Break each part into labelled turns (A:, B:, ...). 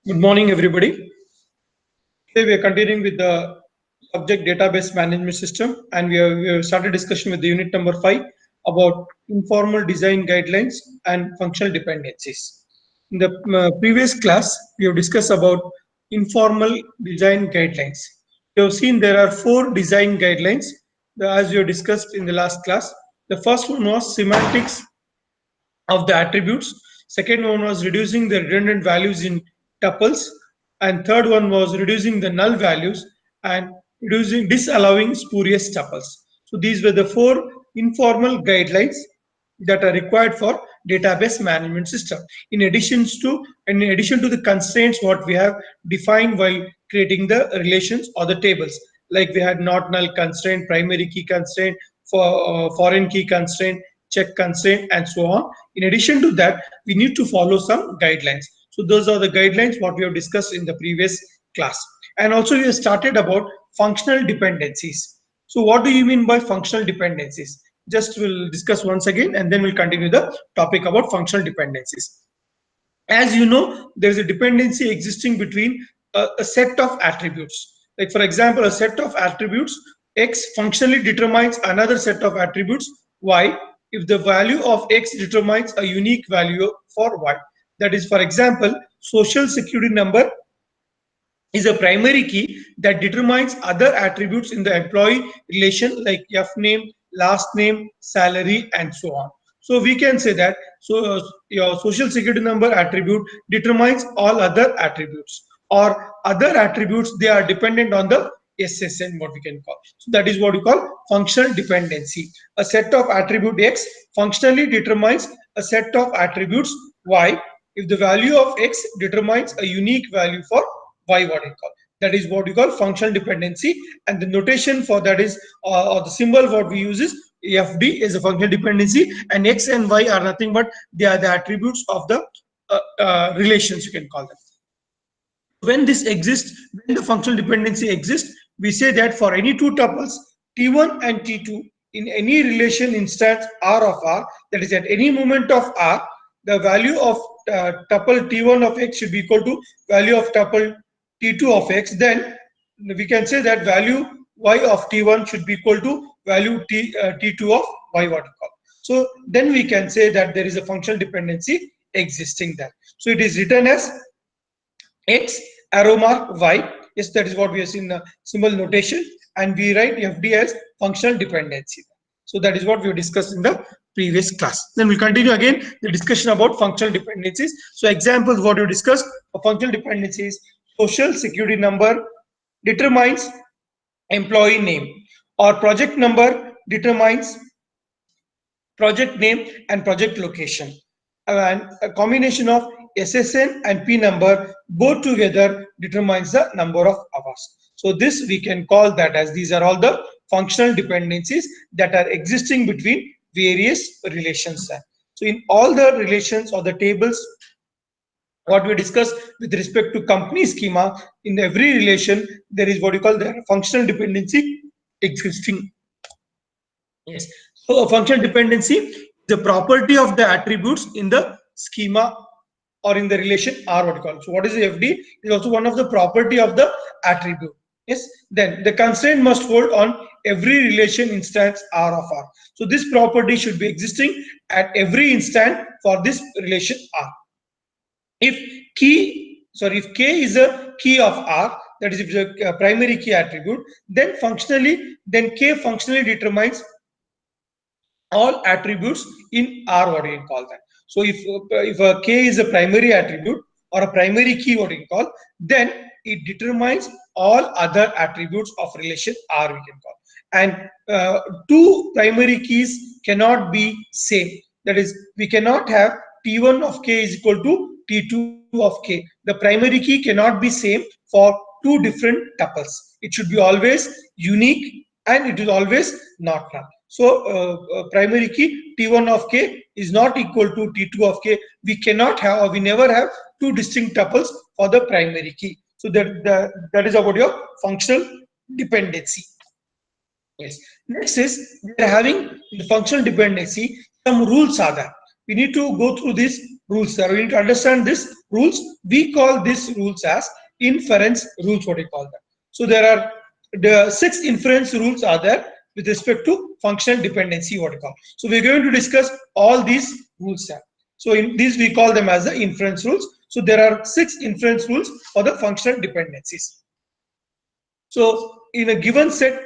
A: Good morning, everybody. Today we are continuing with the subject database management system, and we have started discussion with the unit number 5 about informal design guidelines and functional dependencies. In the previous class, we have discussed about informal design guidelines. We have seen there are 4 design guidelines, as we have discussed in the last class. The first one was semantics of the attributes. Second one was reducing the redundant values in tuples, and third one was reducing the null values and disallowing spurious tuples. So these were the 4 informal guidelines that are required for database management system. In addition to the constraints what we have defined while creating the relations or the tables, like we had not null constraint, primary key constraint, for foreign key constraint, check constraint, and so on. In addition to that, we need to follow some guidelines. So those are the guidelines what we have discussed in the previous class. And also we have started about functional dependencies. So what do you mean by functional dependencies? Just we'll discuss once again, and then we'll continue the topic about functional dependencies. As you know, there's a dependency existing between a set of attributes. Like for example, a set of attributes X functionally determines another set of attributes Y if the value of X determines a unique value for Y. That is, for example, social security number is a primary key that determines other attributes in the employee relation like F name, last name, salary, and so on. So we can say that your social security number attribute determines all other attributes, or other attributes, they are dependent on the SSN, what we can call. So that is what we call functional dependency. A set of attribute X functionally determines a set of attributes Y if the value of X determines a unique value for Y, what we call. That is what we call functional dependency, and the notation for that is, or the symbol what we use is FD is a functional dependency, and X and Y are nothing but they are the attributes of the relations, you can call them. When this exists, when the functional dependency exists, we say that for any two tuples T1 and T2 in any relation instance R of R, that is at any moment of R, the value of tuple T1 of X should be equal to value of tuple T2 of X. Then we can say that value Y of T1 should be equal to value T2 of Y, what we call. So then we can say that there is a functional dependency existing there. So it is written as X arrow mark Y. Yes, that is what we have seen in the symbol notation, and we write FD as functional dependency. So that is what we have discussed in the previous class. Then we'll continue again the discussion about functional dependencies. So examples what we discussed for functional dependencies: social security number determines employee name, or project number determines project name and project location, and a combination of SSN and P number both together determines the number of hours. So this we can call that as, these are all the functional dependencies that are existing between various relations. So in all the relations or the tables what we discuss with respect to company schema, in every relation there is what you call the functional dependency existing. Yes. So a functional dependency is the property of the attributes in the schema or in the relation R, what you call. So what is the FD? It is also one of the property of the attribute. Yes. Then the constraint must hold on every relation instance R of R. So this property should be existing at every instant for this relation R. If K is a key of R, that is if it's a primary key attribute, then K functionally determines all attributes in R, what you call that. So if a K is a primary attribute or a primary key, what you call, then it determines all other attributes of relation R, we can call. And two primary keys cannot be same. That is, we cannot have T1 of K is equal to T2 of K. The primary key cannot be same for two different tuples. It should be always unique, and it is always not null. So primary key T1 of K is not equal to T2 of K. We cannot have, or we never have, two distinct tuples for the primary key. So that is about your functional dependency. Yes. Next is, we are having the functional dependency. Some rules are there. We need to go through these rules there. We need to understand this rules. We call these rules as inference rules, what we call them. So there are the 6 inference rules are there with respect to functional dependency, what we call. So we're going to discuss all these rules here. So in these we call them as the inference rules. So there are 6 inference rules for the functional dependencies. So in a given set,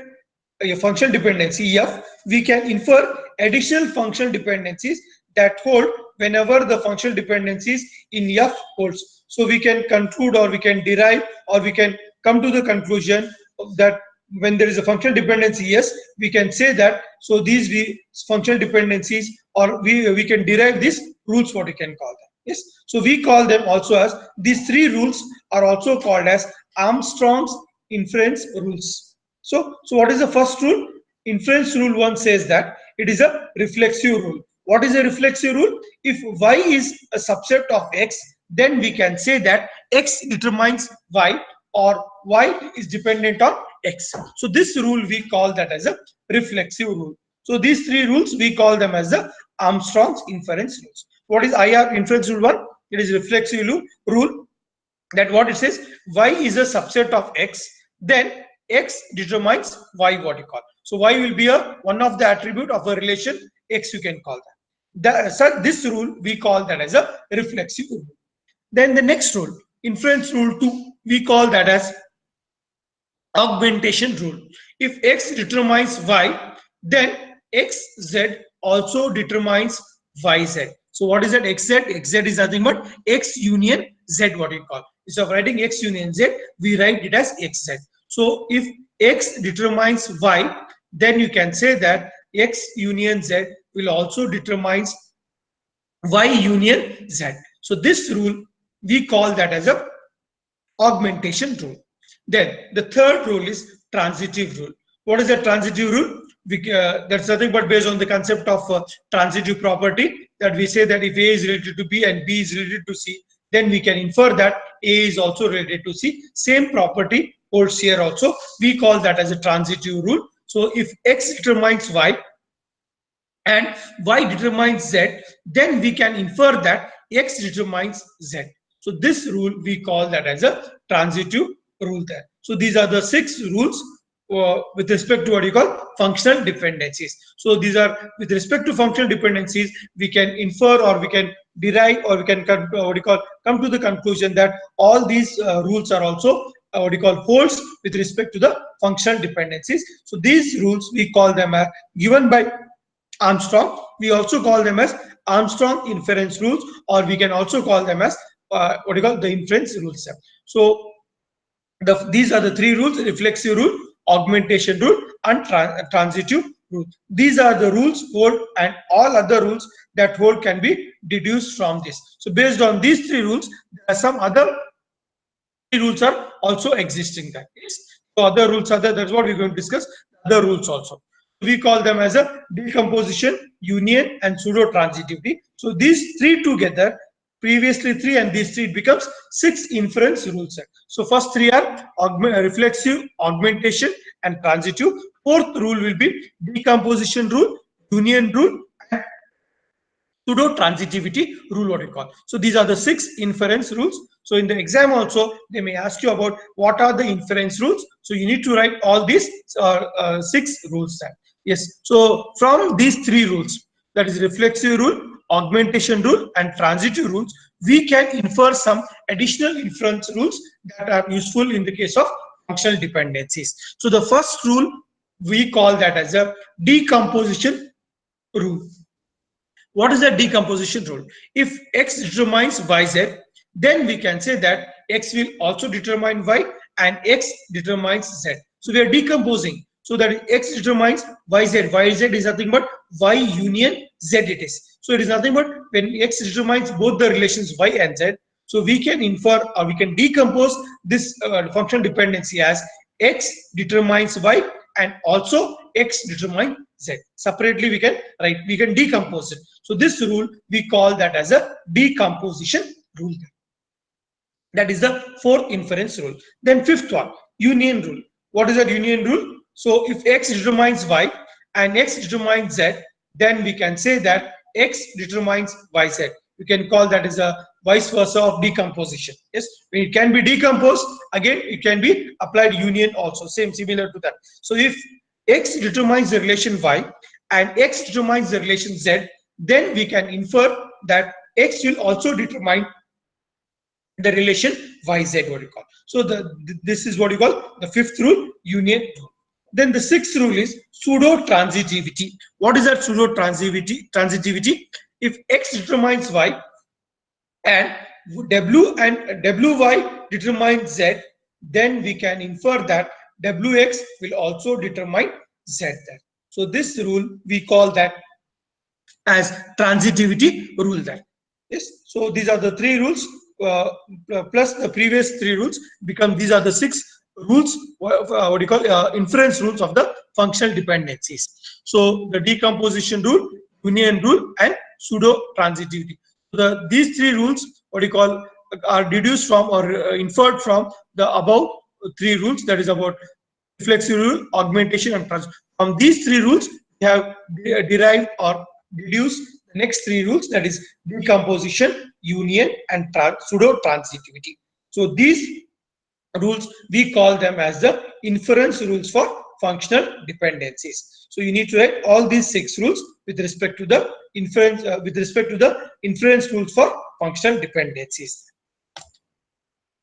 A: a functional dependency F, we can infer additional functional dependencies that hold whenever the functional dependencies in F holds. So we can conclude, or we can derive, or we can come to the conclusion that when there is a functional dependency, yes, we can say that. So these functional dependencies, or we can derive these rules, what we can call them. Yes. So we call them also as, these 3 rules are also called as Armstrong's inference rules. So what is the first rule? Inference rule 1 says that it is a reflexive rule. What is a reflexive rule? If y is a subset of x, then we can say that x determines y, or y is dependent on x. So this rule we call that as a reflexive rule. So these 3 rules we call them as the Armstrong's inference rules. What is IR inference rule 1? It is reflexive rule, that what it says, y is a subset of x, then x determines y, what you call. So y will be one of the attribute of a relation x, you can call that. So this rule we call that as a reflexive rule. Then the next rule, inference rule 2, we call that as augmentation rule. If x determines y, then xz also determines yz. So what is that xz? Xz is nothing but x union z, what we call. Instead of writing x union z, we write it as xz. So if x determines y, then you can say that x union z will also determines y union z. So this rule we call that as a augmentation rule. Then the third rule is transitive rule. What is the transitive rule? That's nothing but based on the concept of transitive property, that we say that if A is related to B and B is related to C, then we can infer that A is also related to C. Same property holds here also. We call that as a transitive rule. So if X determines Y and Y determines Z, then we can infer that X determines Z. So this rule we call that as a transitive rule there. So these are the 6 rules with respect to what you call functional dependencies. So these are with respect to functional dependencies, we can infer, or we can derive, or we can come to the conclusion that all these rules are also holds with respect to the functional dependencies. So these rules we call them as given by Armstrong. We also call them as Armstrong inference rules, or we can also call them as the inference rules. So these are the 3 rules: reflexive rule, augmentation rule, and transitive rule. These are the rules hold, and all other rules that hold can be deduced from this. So based on these 3 rules, there are some other rules are also existing there. Yes. So other rules are there. That's what we're going to discuss. Other rules also. We call them as a decomposition, union, and pseudo-transitivity. So these 3 together, previously 3 and these 3, it becomes 6 inference rules. So first 3 are reflexive, augmentation, and transitive. Fourth rule will be decomposition rule, union rule, and pseudo transitivity rule, what we call. So these are the 6 inference rules. So in the exam also they may ask you about what are the inference rules. So you need to write all these 6 rules there. Yes. So from these 3 rules, that is reflexive rule, augmentation rule, and transitive rules, we can infer some additional inference rules that are useful in the case of functional dependencies. So the first rule we call that as a decomposition rule. What is the decomposition rule? If x determines yz, then we can say that x will also determine y and x determines z. So we are decomposing. So that x determines yz. Yz is nothing but y union z it is. So it is nothing but when x determines both the relations y and z, so we can infer, or we can decompose this functional dependency as x determines y and also x determines z. Separately we can write, we can decompose it. So this rule we call that as a decomposition rule. That is the 4th inference rule. Then 5th one, union rule. What is that union rule? So if x determines y and x determines z, then we can say that x determines yz. We can call that as a vice versa of decomposition. Yes, when it can be decomposed, again it can be applied union also, same similar to that. So if X determines the relation Y and X determines the relation Z, then we can infer that X will also determine the relation YZ, what you call. So this is what you call the fifth rule, union rule. Then the sixth rule is pseudo transitivity. What is that pseudo transitivity? If X determines Y and WY determines Z, then we can infer that WX will also determine Z there. So this rule we call that as transitivity rule there. Yes. So these are the three rules, plus the previous three rules become, these are the six rules, what do you call, inference rules of the functional dependencies. So the decomposition rule, union rule, and pseudo transitivity. These three rules, what do you call, are deduced from or inferred from the above three rules, that is about reflexive rule, augmentation, and transform. From these three rules, we have derived or deduced the next three rules, that is decomposition, union, and pseudo transitivity. So these rules we call them as the inference rules for functional dependencies. So you need to write all these six rules with respect to the inference rules for functional dependencies.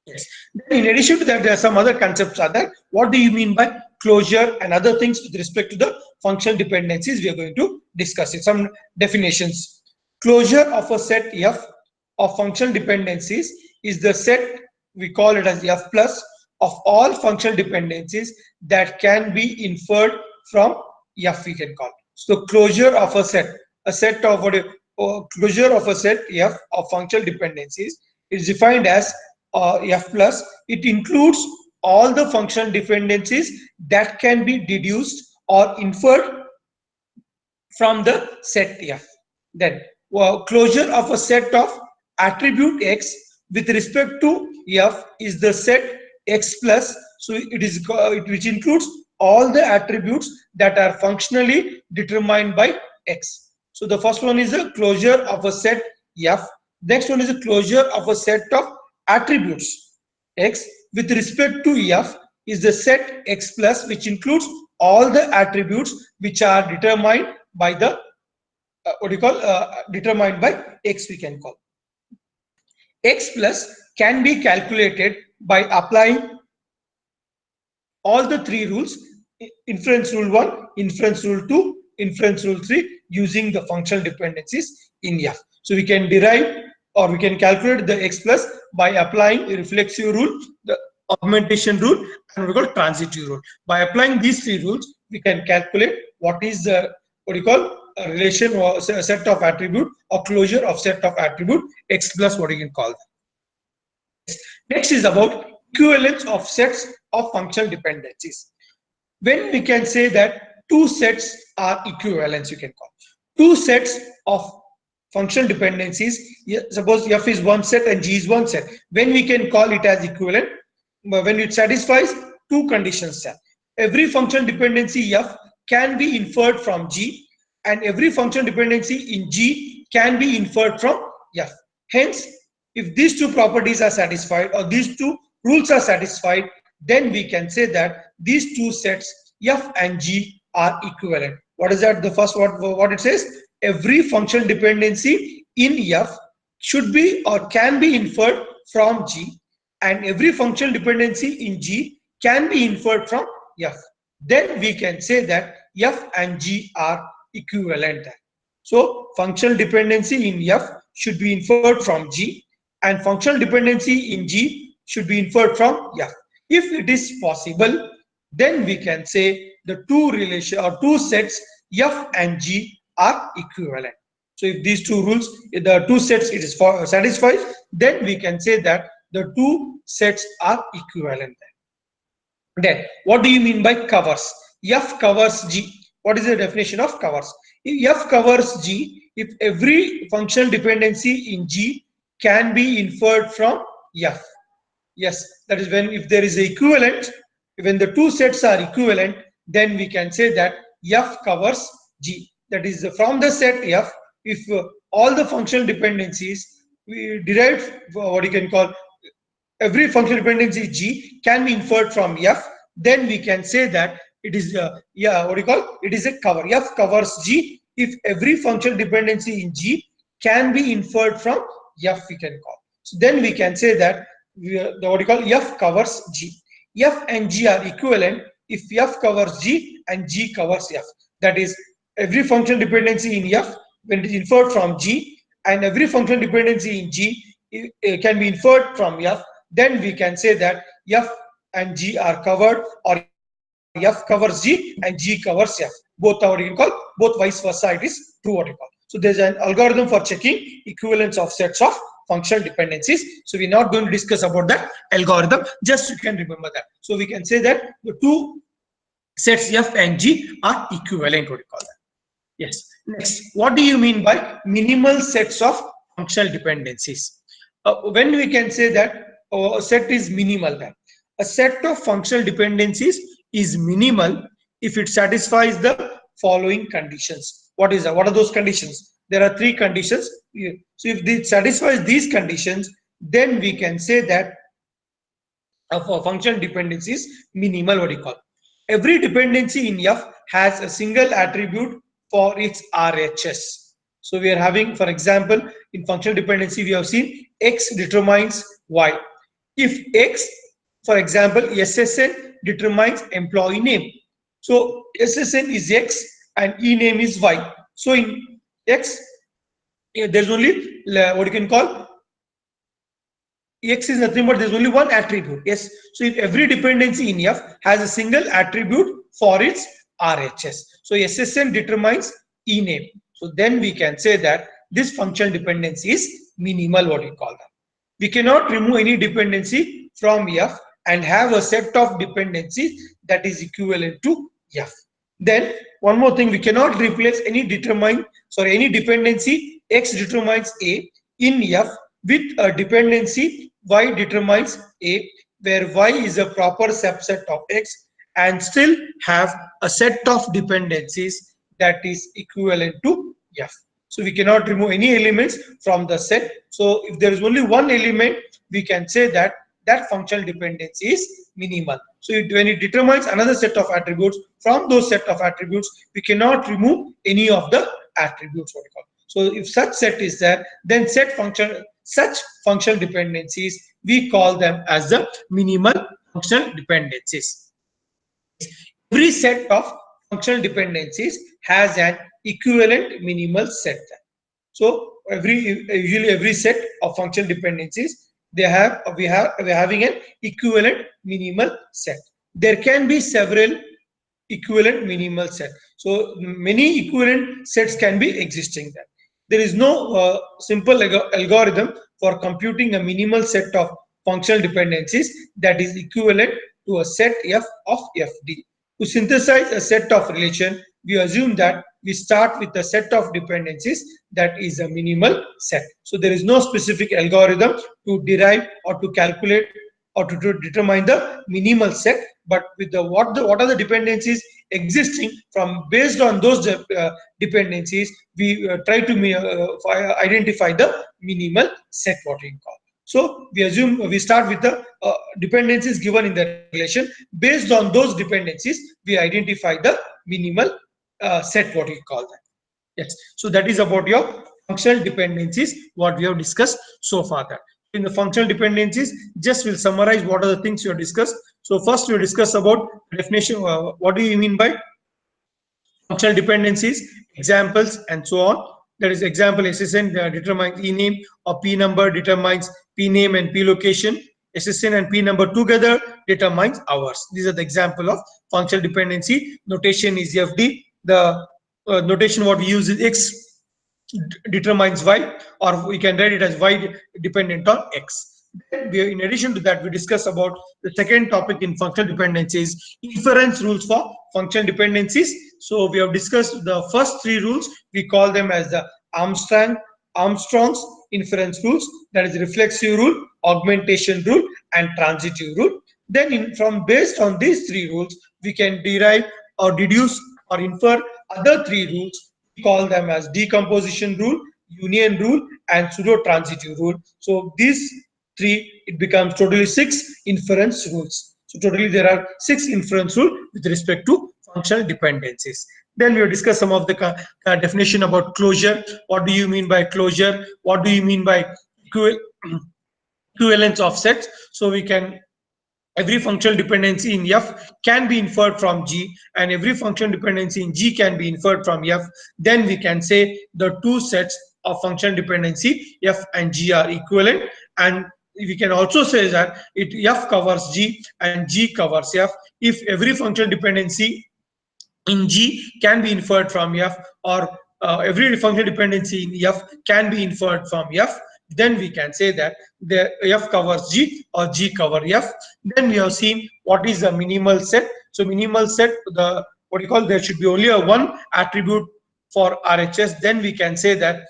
A: Yes. Then in addition to that, there are some other concepts are there. What do you mean by closure and other things with respect to the functional dependencies? We are going to discuss it. Some definitions. Closure of a set F of functional dependencies is the set, we call it as F plus, of all functional dependencies that can be inferred from F, we can call. So closure of a set of closure of a set F of functional dependencies is defined as F plus. It includes all the functional dependencies that can be deduced or inferred from the set F. Then closure of a set of attribute X with respect to F is the set X plus. So it is which includes all the attributes that are functionally determined by X. So the first one is the closure of a set F. Next one is the closure of a set of attributes X with respect to F is the set X plus, which includes all the attributes which are determined by the determined by X, we can call. X plus can be calculated by applying all the three rules: inference rule 1, inference rule 2, inference rule 3, using the functional dependencies in F. So we can derive or we can calculate the X plus by applying the reflexive rule, the augmentation rule, and we call transitive rule. By applying these three rules, we can calculate what is the a relation or a set of attribute or closure of set of attribute X plus, what you can call that. Next is about equivalence of sets of functional dependencies. When we can say that two sets are equivalents, you can call two sets of functional dependencies. Suppose F is one set and G is one set. When we can call it as equivalent, when it satisfies two conditions. Every functional dependency F can be inferred from G, and every functional dependency in G can be inferred from F. Hence, if these two properties are satisfied or these two rules are satisfied, then we can say that these two sets F and G are equivalent. What is that? The first what it says, every functional dependency in F should be or can be inferred from G, and every functional dependency in G can be inferred from F. Then we can say that F and G are equivalent. So functional dependency in F should be inferred from G, and functional dependency in G should be inferred from F. If it is possible, then we can say the two sets F and G are equivalent. So if these two rules, the two sets it is satisfied, then we can say that the two sets are equivalent. Then what do you mean by covers? F covers G. What is the definition of covers? If F covers G, if every functional dependency in G can be inferred from F. Yes, that is when if there is equivalent, when the two sets are equivalent, then we can say that F covers G. That is from the set F, if all the functional dependencies we derived what you can call every functional dependency G can be inferred from F, then we can say that it is what do you call, it is a cover. F covers G if every functional dependency in G can be inferred from F, we can call. So then we can say that what do you call, F covers G. F and G are equivalent if F covers G and G covers F. That is, every functional dependency in F, when it is inferred from G, and every functional dependency in G can be inferred from F, then we can say that F and G are covered, or F covers G and G covers F. Both are what you can call, both vice versa, it is true what you call. So there's an algorithm for checking equivalence of sets of functional dependencies. So we're not going to discuss about that algorithm, just you can remember that. So we can say that the two sets F and G are equivalent, what you call that. Yes. Next, what do you mean by minimal sets of functional dependencies? When we can say that a set is minimal, then a set of functional dependencies is minimal if it satisfies the following conditions. What is that? What are those conditions? There are three conditions. So if it satisfies these conditions, then we can say that a functional dependency is minimal, what you call. Every dependency in F has a single attribute for its RHS. So we are having, for example, in functional dependency, we have seen X determines Y. If X, for example, SSN determines employee name. So SSN is X and E name is Y. So in X, there's only what you can call X is nothing but there's only one attribute. Yes. So if every dependency in F has a single attribute for its RHS. So SSN determines E name. So then we can say that this functional dependency is minimal, what we call that. We cannot remove any dependency from F and have a set of dependencies that is equivalent to F. Then one more thing, we cannot replace any any dependency X determines A in F with a dependency Y determines A, where Y is a proper subset of X, and still have a set of dependencies that is equivalent to F. So we cannot remove any elements from the set. So if there is only one element, we can say that that functional dependency is minimal. So when it determines another set of attributes, from those set of attributes, we cannot remove any of the attributes, what we call. So if such set is there, then such functional dependencies, we call them as the minimal functional dependencies. Every set of functional dependencies has an equivalent minimal set. So usually every set of functional dependencies, we're having an equivalent minimal set. There can be several equivalent minimal set. So many equivalent sets can be existing there. There is no simple algorithm for computing a minimal set of functional dependencies that is equivalent to a set F of FD. To synthesize a set of relation, we assume that we start with a set of dependencies that is a minimal set. So there is no specific algorithm to derive or to calculate or to determine the minimal set, but with what are the dependencies existing, from based on those dependencies, we try to identify the minimal set, what we call. So we start with the dependencies given in the relation. Based on those dependencies, we identify the minimal set, what we call that. Yes. So that is about your functional dependencies, what we have discussed so far. That in the functional dependencies, just will summarize what are the things you have discussed. So first we discuss about definition. What do you mean by functional dependencies, examples, and so on. That is, example SSN determines E name, or P number determines P name and P location. SSN and P number together determines hours. These are the example of functional dependency. Notation is FD. The notation what we use is X determines Y, or we can write it as Y dependent on X. In addition to that, we discuss about the second topic in functional dependencies, inference rules for functional dependencies. So we have discussed the first three rules. We call them as the Armstrong's inference rules, that is reflexive rule, augmentation rule, and transitive rule. Then based on these three rules, we can derive or deduce or infer other three rules. We call them as decomposition rule, union rule, and pseudo-transitive rule. So these three, it becomes totally 6 inference rules. So totally there are 6 inference rules with respect to functional dependencies. Then we will discuss some of the definition about closure. What do you mean by closure? What do you mean by equivalence of sets? So we can, every functional dependency in F can be inferred from G, and every functional dependency in G can be inferred from F. Then we can say the two sets of functional dependency F and G are equivalent, and we can also say that F covers G and G covers F if every functional dependency in G can be inferred from F, or every functional dependency in F can be inferred from F, then we can say that the F covers G or G cover F. Then we have seen what is a minimal set. So minimal set, the what you call, there should be only a one attribute for RHS. Then we can say that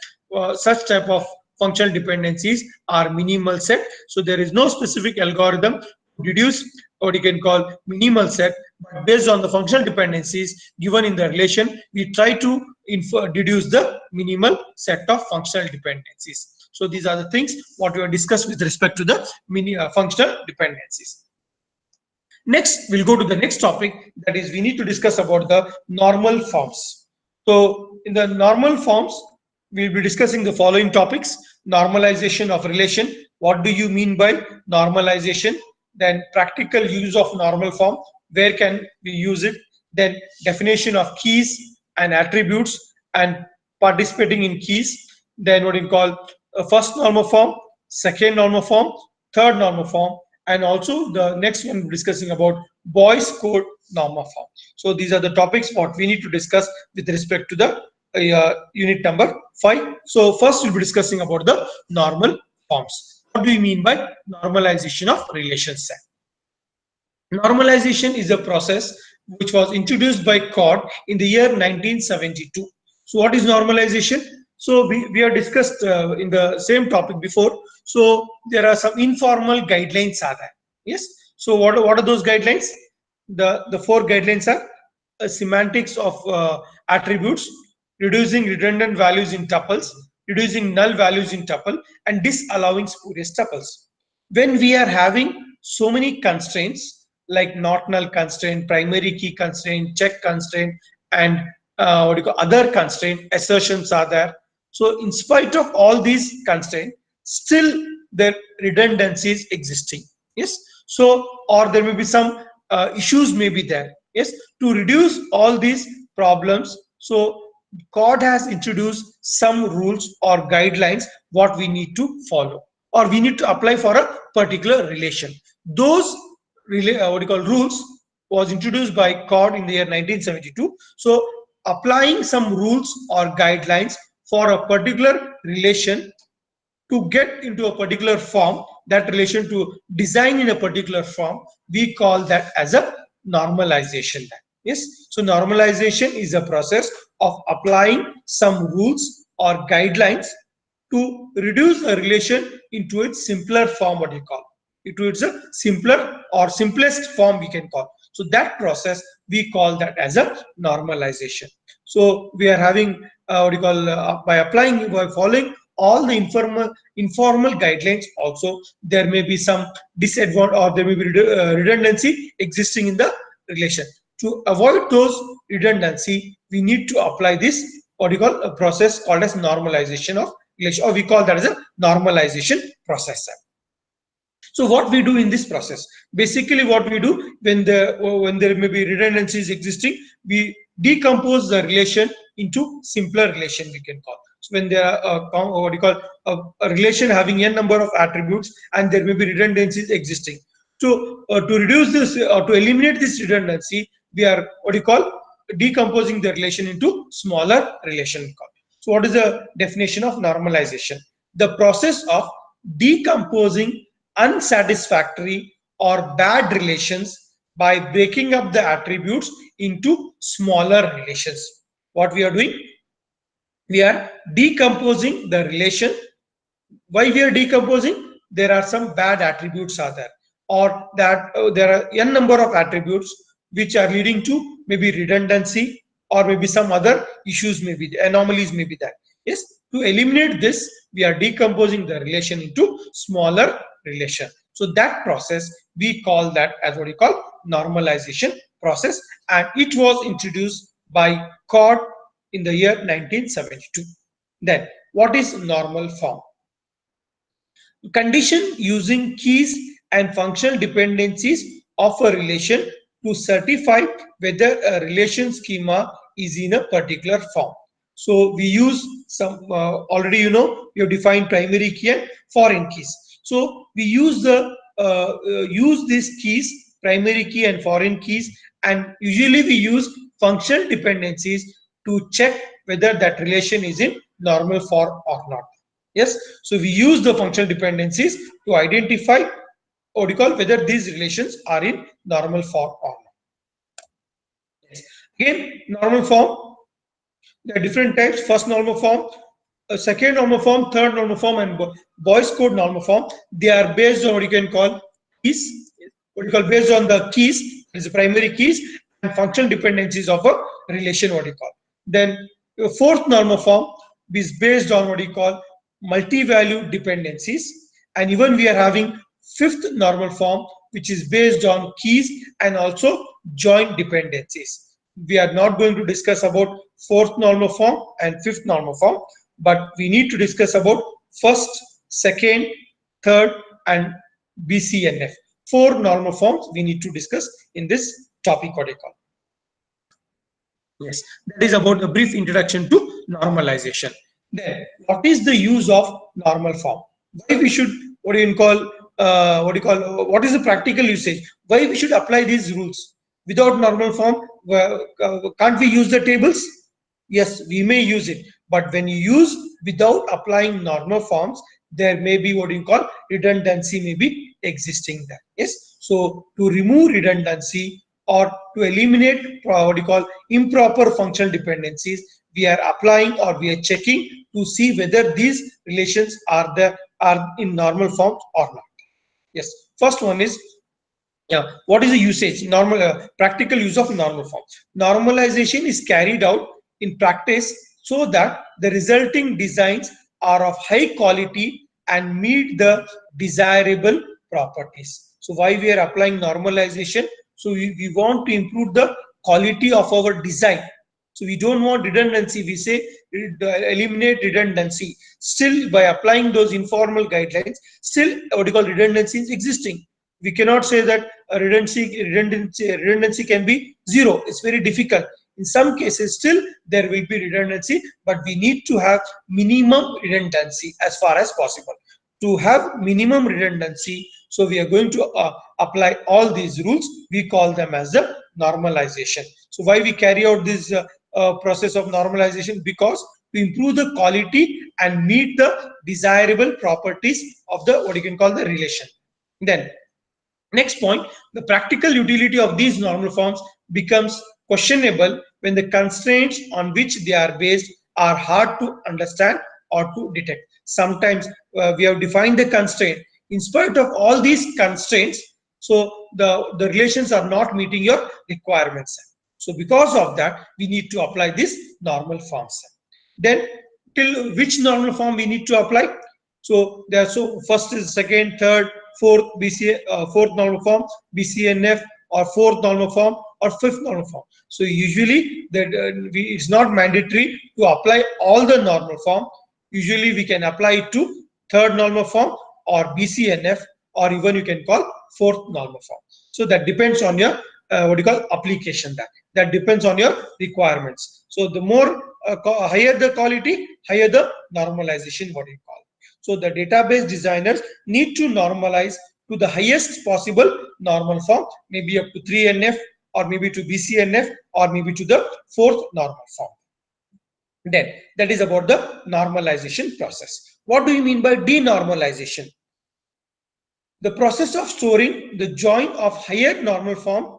A: such type of functional dependencies are minimal set. So there is no specific algorithm to deduce what you can call minimal set, but based on the functional dependencies given in the relation, we try to deduce the minimal set of functional dependencies. So these are the things what we have discussed with respect to the functional dependencies. Next, we'll go to the next topic, that is we need to discuss about the normal forms. So in the normal forms, we'll be discussing the following topics: normalization of relation. What do you mean by normalization? Then practical use of normal form, where can we use it? Then definition of keys and attributes and participating in keys. Then what you call first normal form, second normal form, third normal form, and also the next one we're discussing about Boy's code normal form. So these are the topics what we need to discuss with respect to the unit number 5. So first we'll be discussing about the normal forms. What do we mean by normalization of relation set? Normalization is a process which was introduced by Cod in the year 1972. So what is normalization? So we have discussed in the same topic before. So there are some informal guidelines are there. Yes. So what are those guidelines? The 4 guidelines are semantics of attributes, reducing redundant values in tuples, reducing null values in tuple, and disallowing spurious tuples. When we are having so many constraints like not null constraint, primary key constraint, check constraint, and what do you call other constraint assertions are there. So in spite of all these constraints, still the redundancy is existing. Yes. So or there may be some issues may be there. Yes. To reduce all these problems, so Cod has introduced some rules or guidelines what we need to follow, or we need to apply for a particular relation. Those what you call rules was introduced by Cod in the year 1972. So applying some rules or guidelines for a particular relation to get into a particular form, that relation to design in a particular form, we call that as a normalization. Yes. So normalization is a process of applying some rules or guidelines to reduce a relation into its simpler form, what you call it, it's a simpler or simplest form we can call. So that process we call that as a normalization. So we are having what you call by following all the informal guidelines. Also there may be some disadvantage or there may be redundancy existing in the relation. To avoid those redundancy, we need to apply this what you call a process called as normalization of relation, or we call that as a normalization process. So what we do in this process, basically what we do when there may be redundancies existing, we decompose the relation into simpler relation, we can call. So when there are what you call a relation having n number of attributes and there may be redundancies existing. So to reduce this or to eliminate this redundancy, we are what you call decomposing the relation into smaller relation. So what is the definition of normalization? The process of decomposing unsatisfactory or bad relations by breaking up the attributes into smaller relations. What we are doing? We are decomposing the relation. Why we are decomposing? There are some bad attributes are there, or that there are n number of attributes which are leading to maybe redundancy or maybe some other issues, maybe the anomalies may be there. Yes. To eliminate this, we are decomposing the relation into smaller relation. So that process, we call that as what we call normalization process, and it was introduced by Cod in the year 1972. Then, what is normal form? Condition using keys and functional dependencies of a relation to certify whether a relation schema is in a particular form. So we use some already you have defined primary key and foreign keys. So we use use these keys, primary key and foreign keys, and usually we use functional dependencies to check whether that relation is in normal form or not. Yes, so we use the functional dependencies to identify what we call whether these relations are in normal form or not. Yes. Again, normal form, there are different types. First normal form, second normal form, third normal form, and Boyce code normal form. They are based on what you can call keys, what you call based on the keys, is the primary keys and functional dependencies of a relation, what you call. Then fourth normal form is based on what you call multi-value dependencies, and even we are having fifth normal form, which is based on keys and also joint dependencies. We are not going to discuss about fourth normal form and fifth normal form, but we need to discuss about first, second, third, and BCNF. Four normal forms we need to discuss in this topic, what I call. Yes, that is about a brief introduction to normalization. Then, what is the use of normal form? Why we should, what is the practical usage? Why we should apply these rules? Without normal form, can't we use the tables? Yes, we may use it, but when you use without applying normal forms, there may be what you call redundancy may be existing there. Yes, so to remove redundancy or to eliminate what you call improper functional dependencies, we are applying or we are checking to see whether these relations are in normal form or not. Yes, first one is, yeah, what is the usage? Practical use of normal form. Normalization is carried out in practice so that the resulting designs are of high quality and meet the desirable properties. So why we are applying normalization? So we want to improve the quality of our design. So we don't want redundancy. We say eliminate redundancy. Still, by applying those informal guidelines, still what you call redundancy is existing. We cannot say that redundancy can be zero. It's very difficult. In some cases, still there will be redundancy, but we need to have minimum redundancy as far as possible. To have minimum redundancy, so we are going to apply all these rules. We call them as the normalization. So why we carry out this process of normalization? Because to improve the quality and meet the desirable properties of the what you can call the relation. Then next point, the practical utility of these normal forms becomes questionable when the constraints on which they are based are hard to understand or to detect. Sometimes we have defined the constraint. In spite of all these constraints, so the relations are not meeting your requirements. So because of that, we need to apply this normal forms. Then till which normal form we need to apply? So there, so first is second, third, fourth fourth normal form, BCNF, or fourth normal form, or fifth normal form. So usually that it's not mandatory to apply all the normal form. Usually we can apply it to third normal form or BCNF, or even you can call fourth normal form. So that depends on your what you call application. That depends on your requirements. So the more higher the quality, higher the normalization, what you call. So the database designers need to normalize to the highest possible normal form, maybe up to 3NF, or maybe to BCNF, or maybe to the fourth normal form. Then that is about the normalization process. What do you mean by denormalization? The process of storing the join of higher normal form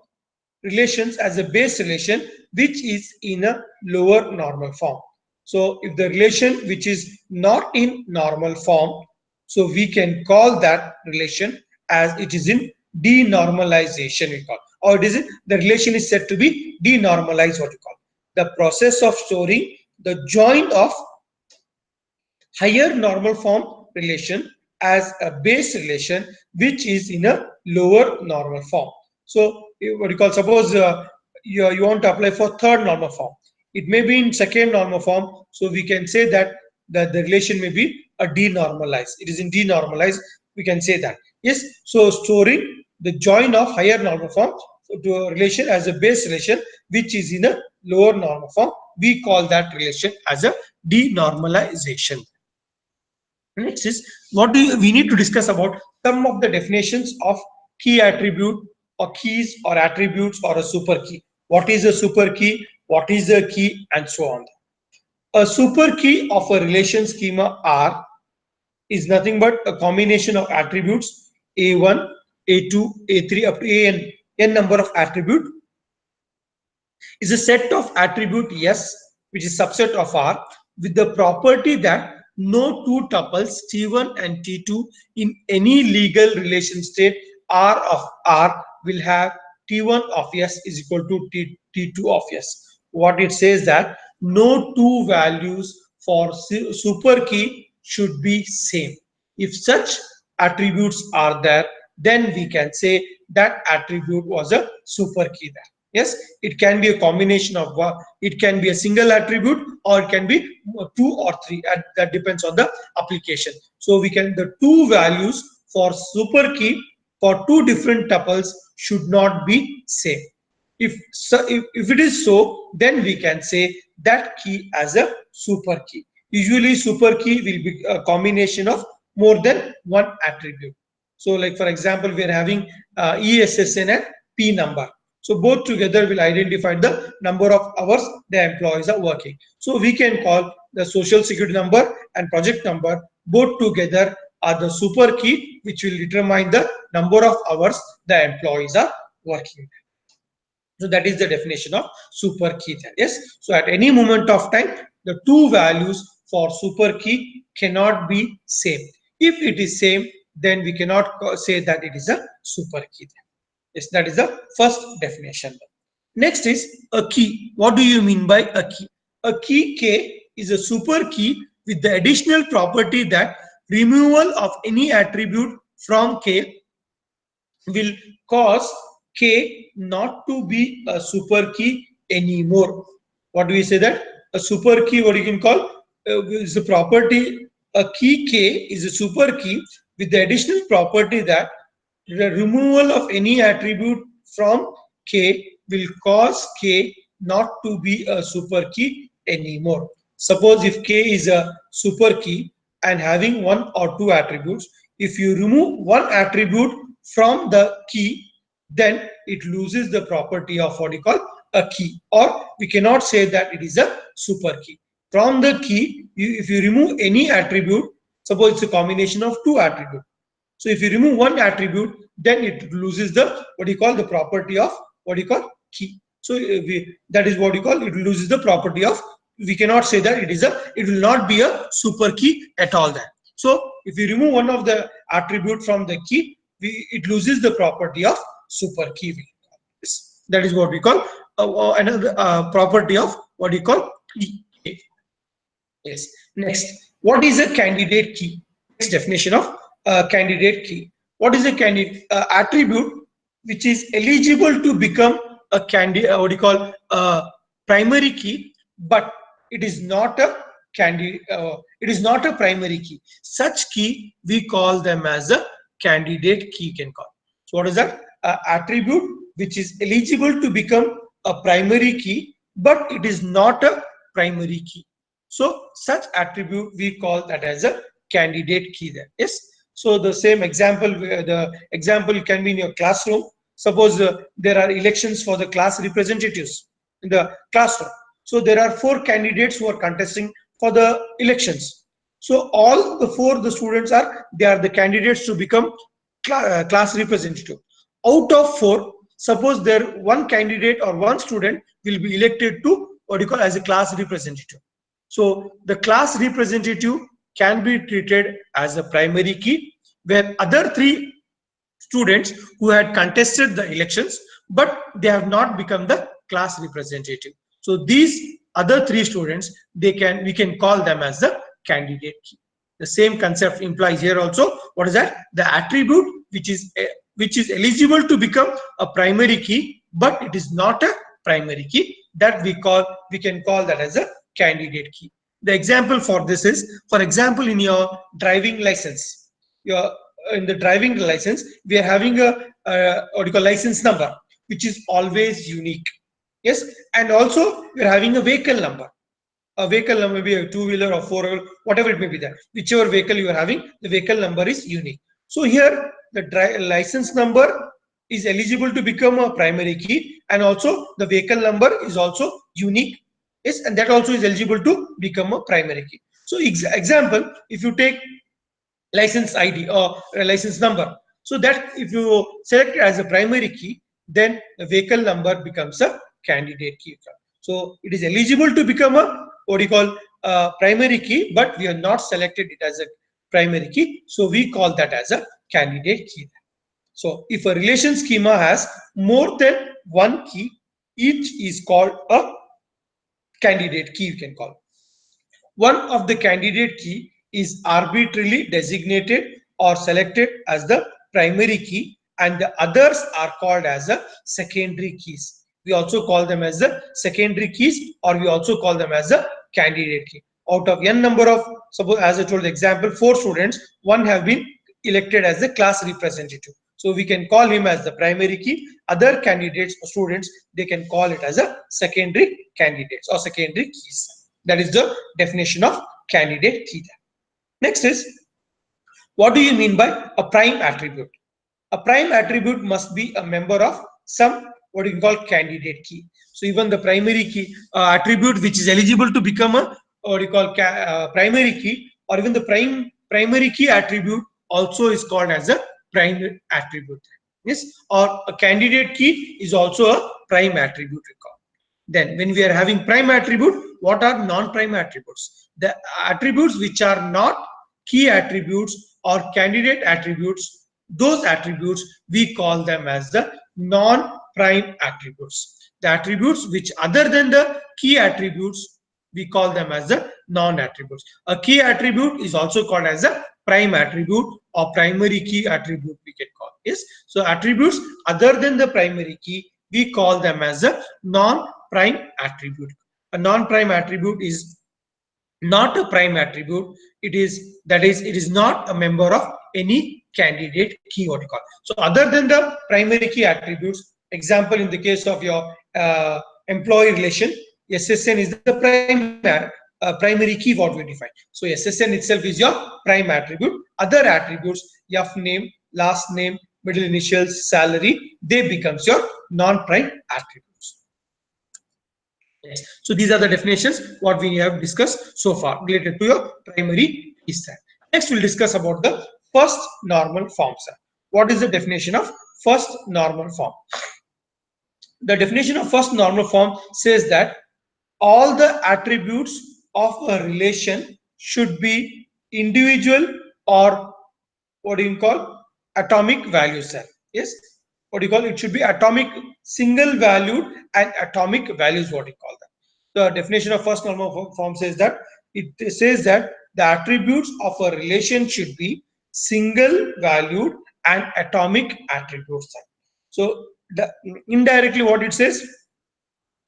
A: relations as a base relation which is in a lower normal form. So if the relation which is not in normal form, so we can call that relation as it is in denormalization, we call, or it is the relation is said to be denormalized, what you call. The process of storing the join of higher normal form relation as a base relation which is in a lower normal form. So what you call, suppose you want to apply for third normal form, it may be in second normal form, so we can say that the relation may be a denormalized, it is in denormalized, we can say that. Yes, so storing the join of higher normal form to a relation as a base relation which is in a lower normal form, we call that relation as a denormalization. Next is what we need to discuss about some of the definitions of key attribute or keys or attributes or a super key. What is a super key? What is a key, and so on. A super key of a relation schema R is nothing but a combination of attributes A1, A2, A3 up to n number of attribute is a set of attribute S which is subset of R with the property that no two tuples T1 and T2 in any legal relation state R of R will have T1 of S is equal to T2 of S. What it says that no two values for super key should be same. If such attributes are there, then we can say that attribute was a super key there. Yes, it can be a combination of it can be a single attribute or it can be two or three, and that depends on the application. So we can, the two values for super key for two different tuples should not be same. If so, if it is so, then we can say that key as a super key. Usually super key will be a combination of more than one attribute. So like for example, we are having ESSN and P number. So both together will identify the number of hours the employees are working. So we can call the social security number and project number both together are the super key which will determine the number of hours the employees are working. So that is the definition of super key there. Yes. So at any moment of time, the two values for super key cannot be same. If it is same, then we cannot say that it is a super key there. Yes, that is the first definition. Next is a key. What do you mean by a key? A key K is a super key with the additional property that removal of any attribute from K will cause K not to be a super key anymore. What do we say that? A super key, what you can call, is a property, a key K is a super key with the additional property that the removal of any attribute from K will cause K not to be a super key anymore. Suppose if K is a super key and having one or two attributes, if you remove one attribute from the key, then it loses the property of what you call a key, or we cannot say that it is a super key. From the key, if you remove any attribute, suppose it's a combination of two attributes. So if you remove one attribute, then it loses the what you call the property of what you call key. So that is what you call, it loses the property of, we cannot say that it will not be a super key at all then. So if you remove one of the attribute from the key, it loses the property of super key. That is what we call another property of what you call key. Yes. Next, what is a candidate key? Next definition of candidate key. What is a candidate attribute which is eligible to become a candidate? What do you call a primary key, but it is not a candidate. It is not a primary key. Such key we call them as a candidate key. Can call. So what is that? Attribute which is eligible to become a primary key, but it is not a primary key. So such attribute we call that as a candidate key there. Yes. So the same example, the example can be in your classroom. Suppose there are elections for the class representatives in the classroom. So there are 4 candidates who are contesting for the elections. So all the 4 the students are, they are the candidates to become class representative. Out of 4, suppose there one candidate or one student will be elected to what you call as a class representative. So the class representative can be treated as a primary key, where other 3 students who had contested the elections, but they have not become the class representative. So these other 3 students, we can call them as the candidate key. The same concept implies here also. What is that? The attribute which is eligible to become a primary key, but it is not a primary key, that we can call that as a candidate key. The example for this is, for example, in your driving license, in the driving license, we are having a what you call license number, which is always unique. Yes, and also we are having a vehicle number. A vehicle number may be a two-wheeler or four-wheeler, whatever it may be there. Whichever vehicle you are having, the vehicle number is unique. So here the license number is eligible to become a primary key, and also the vehicle number is also unique. Yes, and that also is eligible to become a primary key. So example, if you take license ID or a license number, so that if you select it as a primary key, then the vehicle number becomes a candidate key. So it is eligible to become a what you call primary key, but we have not selected it as a primary key, so we call that as a candidate key. So if a relation schema has more than one key, each is called a candidate key, you can call. One of the candidate key is arbitrarily designated or selected as the primary key, and the others are called as the secondary keys. We also call them as the secondary keys, or we also call them as a candidate key. Out of n number of, suppose as I told the example, 4 students, one have been elected as the class representative. So we can call him as the primary key. Other candidates or students, they can call it as a secondary candidates or secondary keys. That is the definition of candidate key. Next is, what do you mean by a prime attribute? A prime attribute must be a member of some what you call candidate key. So even the primary key attribute which is eligible to become a what you call primary key, or even the primary key attribute also is called as a prime attribute. Yes, or a candidate key is also a prime attribute. Then when we are having prime attribute, what are non-prime attributes? The attributes which are not key attributes or candidate attributes, those attributes we call them as the non-prime attributes. The attributes which other than the key attributes, we call them as the non-attributes. A key attribute is also called as a prime attribute or primary key attribute, we can call. Yes, so attributes other than the primary key, we call them as a non-prime attribute. A non-prime attribute is not a prime attribute. It is not a member of any candidate key, what you call. So other than the primary key attributes, example in the case of your employee relation, SSN is the primary key what we define. So SSN itself is your prime attribute. Other attributes, F name, last name, middle initials, salary, they becomes your non-prime attributes. Yes. So these are the definitions what we have discussed so far related to your primary key set. Next we'll discuss about the first normal form set. What is the definition of first normal form? The definition of first normal form says that all the attributes of a relation should be individual or what do you call atomic value set. Yes, what do you call it should be atomic, single valued and atomic values, what you call that. The definition of first normal form says that the attributes of a relation should be single valued and atomic attribute set. So indirectly what it says,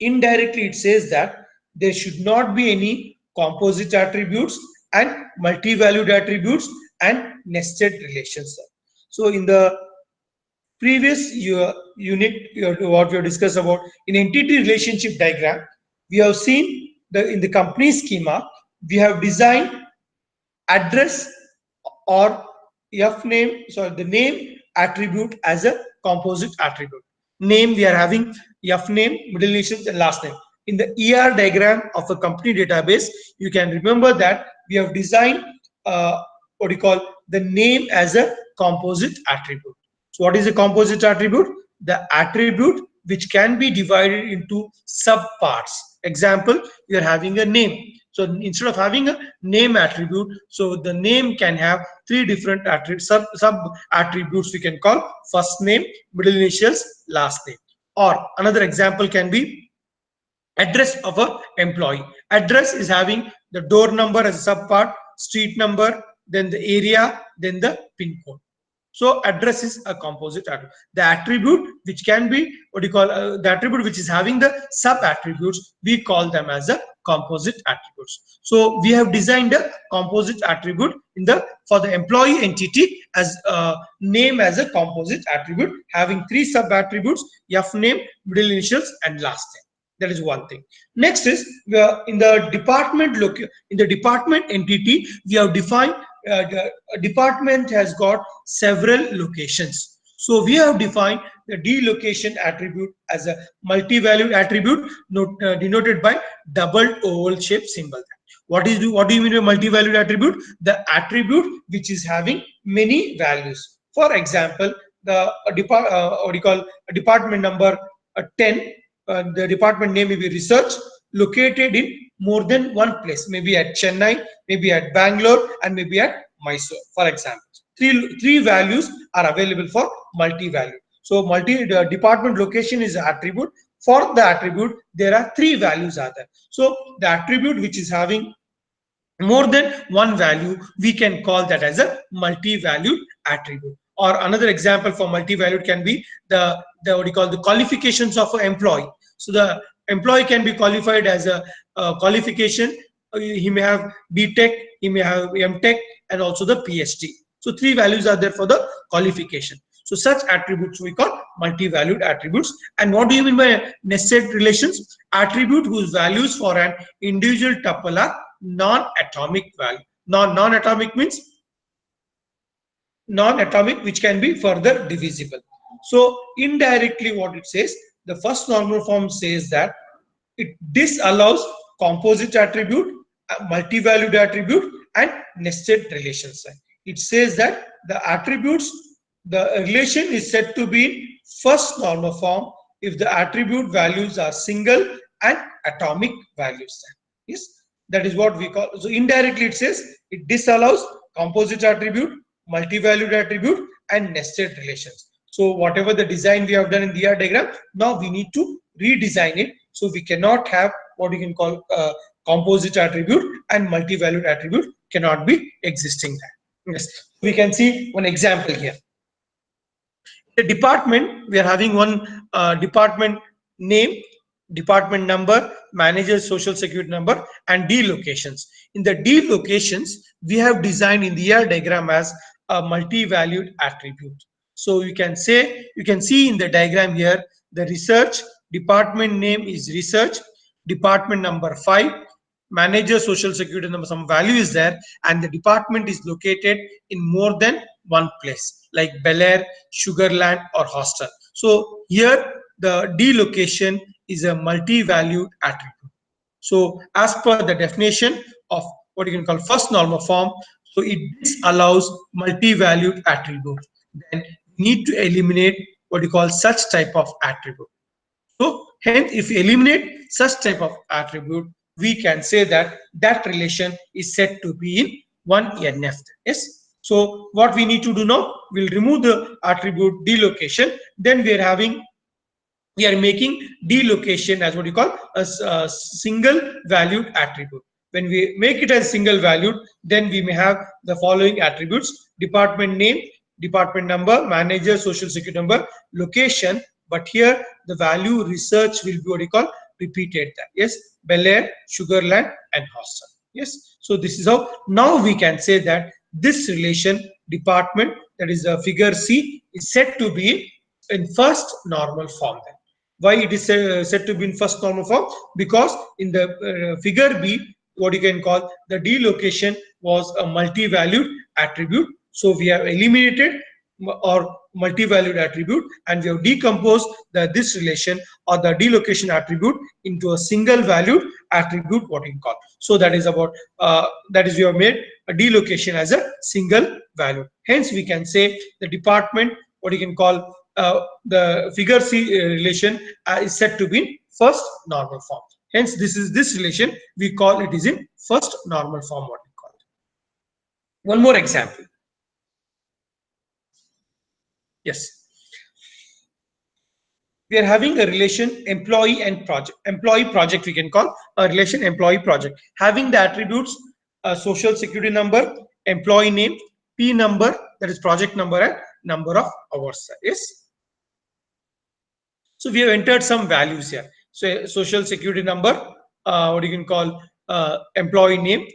A: indirectly it says that there should not be any composite attributes and multi-valued attributes and nested relations. So in the previous unit, what we have discussed about in entity relationship diagram, we have seen in the company schema, we have designed address or the name attribute as a composite attribute. Name, we are having F name, middle initials and last name. In the ER diagram of a company database, you can remember that we have designed what you call the name as a composite attribute. So what is a composite attribute? The attribute which can be divided into subparts. Example, you are having a name. So instead of having a name attribute, so the name can have 3 different sub attributes we can call first name, middle initials, last name. Or another example can be address of a employee. Address is having the door number as a subpart, street number, then the area, then the pin code. So address is a composite attribute. The attribute which can be what you call the attribute which is having the sub attributes, we call them as a composite attributes. So we have designed a composite attribute in the for the employee entity as name as a composite attribute having three sub attributes: F name, middle initials, and last name. That is one thing. Next is in the department in the department entity we have defined the department has got several locations. So we have defined the delocation attribute as a multi-valued attribute denoted by double oval shape symbol. What do you mean by multi-valued attribute? The attribute which is having many values. For example, the what do you call a department number 10. The department name may be research, located in more than one place, maybe at Chennai, maybe at Bangalore, and maybe at Mysore, for example. Three values are available for multi-value. So the department location is an attribute. For the attribute, there are three values are there. So the attribute which is having more than one value, we can call that as a multi-valued attribute. Or another example for multi-valued can be the what you call the qualifications of an employee. So the employee can be qualified as a qualification. He may have B.Tech, he may have M.Tech, and also the PhD. So three values are there for the qualification. So such attributes we call multi-valued attributes. And what do you mean by nested relations? Attribute whose values for an individual tuple are non-atomic value. Non-atomic means non-atomic which can be further divisible. So indirectly what it says, the first normal form says that it disallows composite attribute, multi-valued attribute, and nested relations. It says that the attributes, the relation is said to be in first normal form if the attribute values are single and atomic values. Yes, that is what we call. So indirectly it says it disallows composite attribute, multi-valued attribute, and nested relations. So whatever the design we have done in the ER diagram, now we need to redesign it. So we cannot have what we can call composite attribute and multi-valued attribute cannot be existing there. Yes, we can see one example here. The department, we are having one department name, department number, manager's social security number, and D locations. In the D locations, we have designed in the ER diagram as a multi-valued attribute. So you can say, you can see in the diagram here, the research department name is research, department number 5, manager social security number, some value is there, and the department is located in more than one place like Bel Air, Sugarland, or Hostel. So here the D location is a multi-valued attribute. So as per the definition of what you can call first normal form, so it disallows multi-valued attribute. Then we need to eliminate what you call such type of attribute. So hence if we eliminate such type of attribute, we can say that that relation is said to be in one NF. Yes. So what we need to do now, we'll remove the attribute delocation. Then we are making delocation as what you call a single valued attribute. When we make it as single valued, then we may have the following attributes: department name, department number, manager, social security number, location. But here the value research will be what you call repeated that. Yes, Bel Air, Sugarland, and Hostel. Yes, so this is how now we can say that this relation department, that is the figure C, is said to be in first normal form. Then why it is said to be in first normal form? Because in the figure B, what you can call the delocation was a multi-valued attribute. So we have eliminated or multi-valued attribute, and we have decomposed this relation or the delocation attribute into a single valued attribute, what you call. So that is about that is we have made a delocation as a single value. Hence we can say the department, what you can call the figure C relation is said to be in first normal form. Hence this relation we call it is in first normal form, what we call it. One more example. Yes, we are having a relation employee and project. Employee project we can call a relation employee project, having the attributes social security number, employee name, P number, that is project number, and number of hours. Yes. So we have entered some values here. So social security number, what you can call employee name,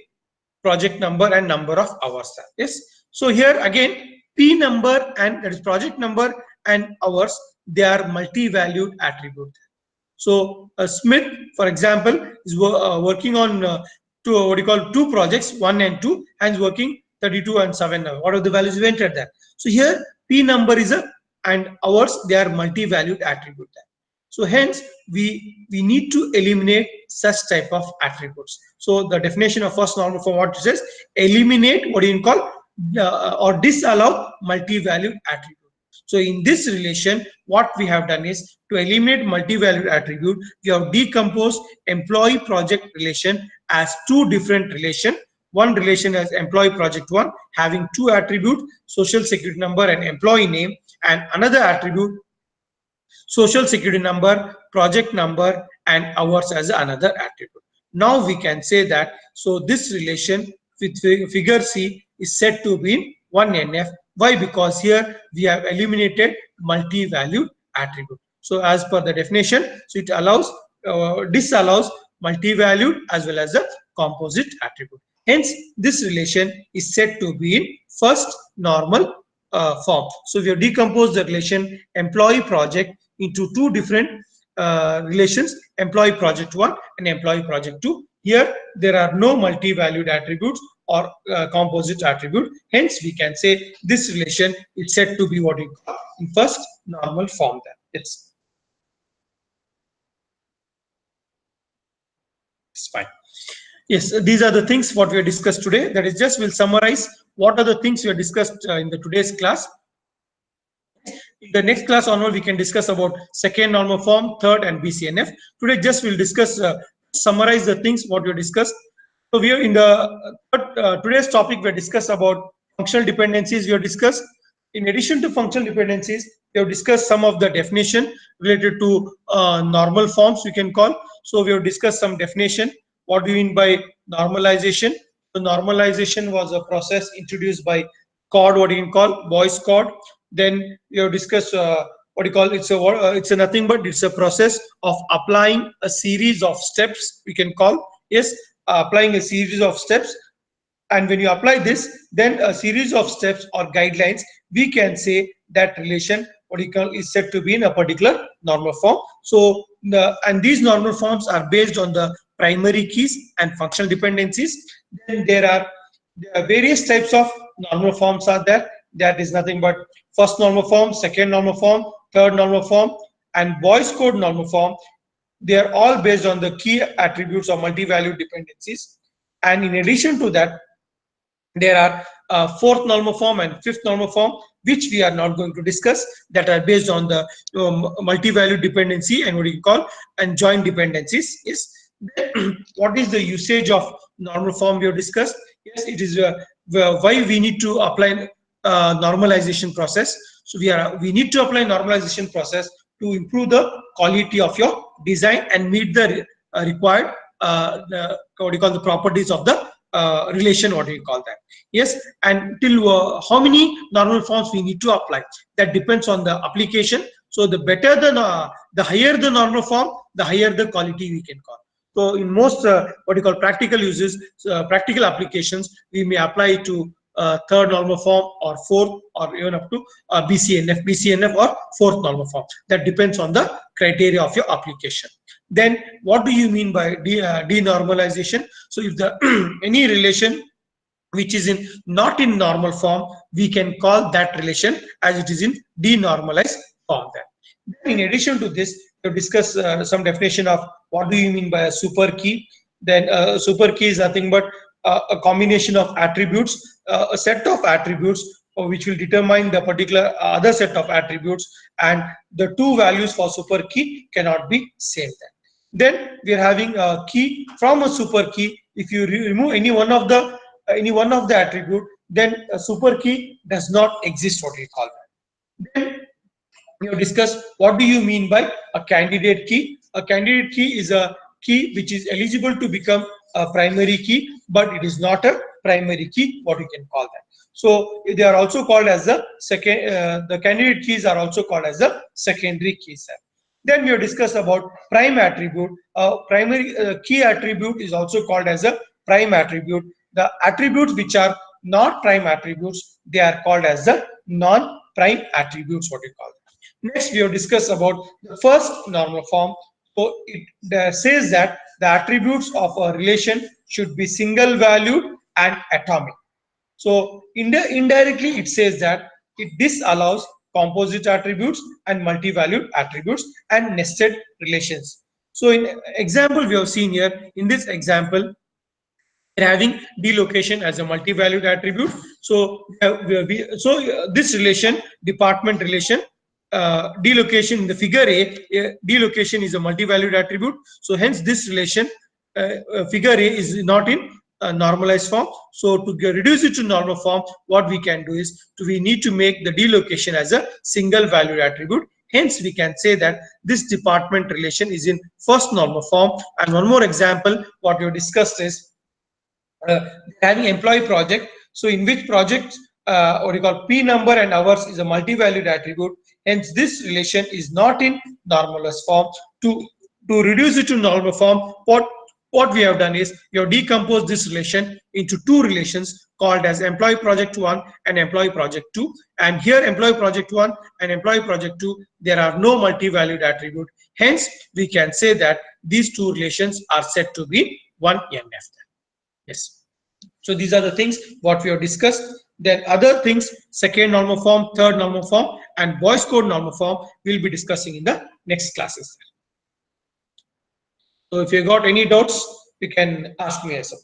A: project number, and number of hours. Yes. So here again, P number and that is project number and hours, they are multi-valued attribute. So Smith, for example, is working on what do you call two projects, 1 and 2, and is working 32 and 7. What are the values we entered there? So here P number is a and hours, they are multi-valued attribute there. So hence we need to eliminate such type of attributes. So the definition of first normal form, what it says, eliminate what you call or disallow multi-valued attribute. So in this relation, what we have done is to eliminate multi-valued attribute, we have decomposed employee project relation as two different relation. One relation as employee project 1 having two attributes, social security number and employee name, and another attribute, social security number, project number, and hours as another attribute. Now we can say that, so this relation with figure C is said to be 1NF. Why? Because here we have eliminated multi-valued attribute. So as per the definition, so it allows disallows multi-valued as well as a composite attribute. Hence, this relation is said to be in first normal form. So we have decomposed the relation employee project into two different relations, employee project 1 and employee project 2. Here there are no multi-valued attributes or composite attribute. Hence we can say this relation is said to be what we call in first normal form. Then it's fine. Yes, these are the things what we have discussed today. That is just, we'll summarize what are the things we have discussed in the today's class. In the next class onward, we can discuss about second normal form, third, and BCNF. Today, just we'll discuss, summarize the things what we discussed. So we are in the today's topic. We discussed about functional dependencies. We have discussed, in addition to functional dependencies, we have discussed some of the definition related to normal forms we can call. So we have discussed some definition. What do we mean by normalization? So normalization was a process introduced by COD, what you can call Boyce code. Then we have discussed what you call it's a nothing but it's a process of applying a series of steps we can call. Yes, applying a series of steps, and when you apply this, then a series of steps or guidelines, we can say that relation what you call is said to be in a particular normal form. So and these normal forms are based on the primary keys and functional dependencies. Then there are various types of normal forms are there. That is nothing but first normal form, second normal form, third normal form, and Boyce code normal form. They are all based on the key attributes of multi-valued dependencies. And in addition to that, there are fourth normal form and fifth normal form, which we are not going to discuss, that are based on the multi-valued dependency and what you call and joint dependencies. Is what is the usage of normal form we have discussed? Yes, it is why we need to apply normalization process. So we need to apply normalization process to improve the quality of your design and meet the required what do you call the properties of the relation, what do you call that. Yes, and till how many normal forms we need to apply, that depends on the application. So the better the higher the normal form, the higher the quality we can call. So in most what you call practical uses, practical applications, we may apply to third normal form or fourth or even up to BCNF or fourth normal form. That depends on the criteria of your application. Then what do you mean by denormalization? So if the any relation which is in not in normal form, we can call that relation as it is in denormalized form. Then in addition to this, we discuss some definition of what do you mean by a super key. Then super key is nothing but a combination of attributes, a set of attributes which will determine the particular other set of attributes, and the two values for super key cannot be same. Then we are having a key from a super key. If you remove any one of the attribute, then a super key does not exist, what we call that. Then we have discussed what do you mean by a candidate key. A candidate key is a key which is eligible to become a primary key, but it is not a primary key, what you can call that. So they are also called as the second, the candidate keys are also called as the secondary keys. Then we have discussed about prime attribute. Primary key attribute is also called as a prime attribute. The attributes which are not prime attributes, they are called as the non-prime attributes, what you call it. Next, we have discussed about the first normal form. So it says that the attributes of a relation should be single valued and atomic. So indirectly, it says that it disallows composite attributes and multi-valued attributes and nested relations. So in example we have seen here, in this example, we're having delocation as a multi-valued attribute. So this relation, department relation, delocation in the figure A, delocation is a multi-valued attribute. So hence this relation, figure A, is not in normalized form. So to reduce it to normal form, what we can do is we need to make the delocation as a single valued attribute. Hence we can say that this department relation is in first normal form. And one more example what we have discussed is having employee project. So in which project, what you call P number and hours is a multi-valued attribute. Hence this relation is not in normalized form. To reduce it to normal form, what we have done is we have decomposed this relation into two relations called as employee project 1 and employee project 2. And here employee project 1 and employee project 2, there are no multi-valued attribute. Hence we can say that these two relations are said to be 1NF. Yes. So these are the things what we have discussed. Then other things, second normal form, third normal form, and Boyce code normal form, we'll be discussing in the next classes. So if you got any doubts, you can ask me as well.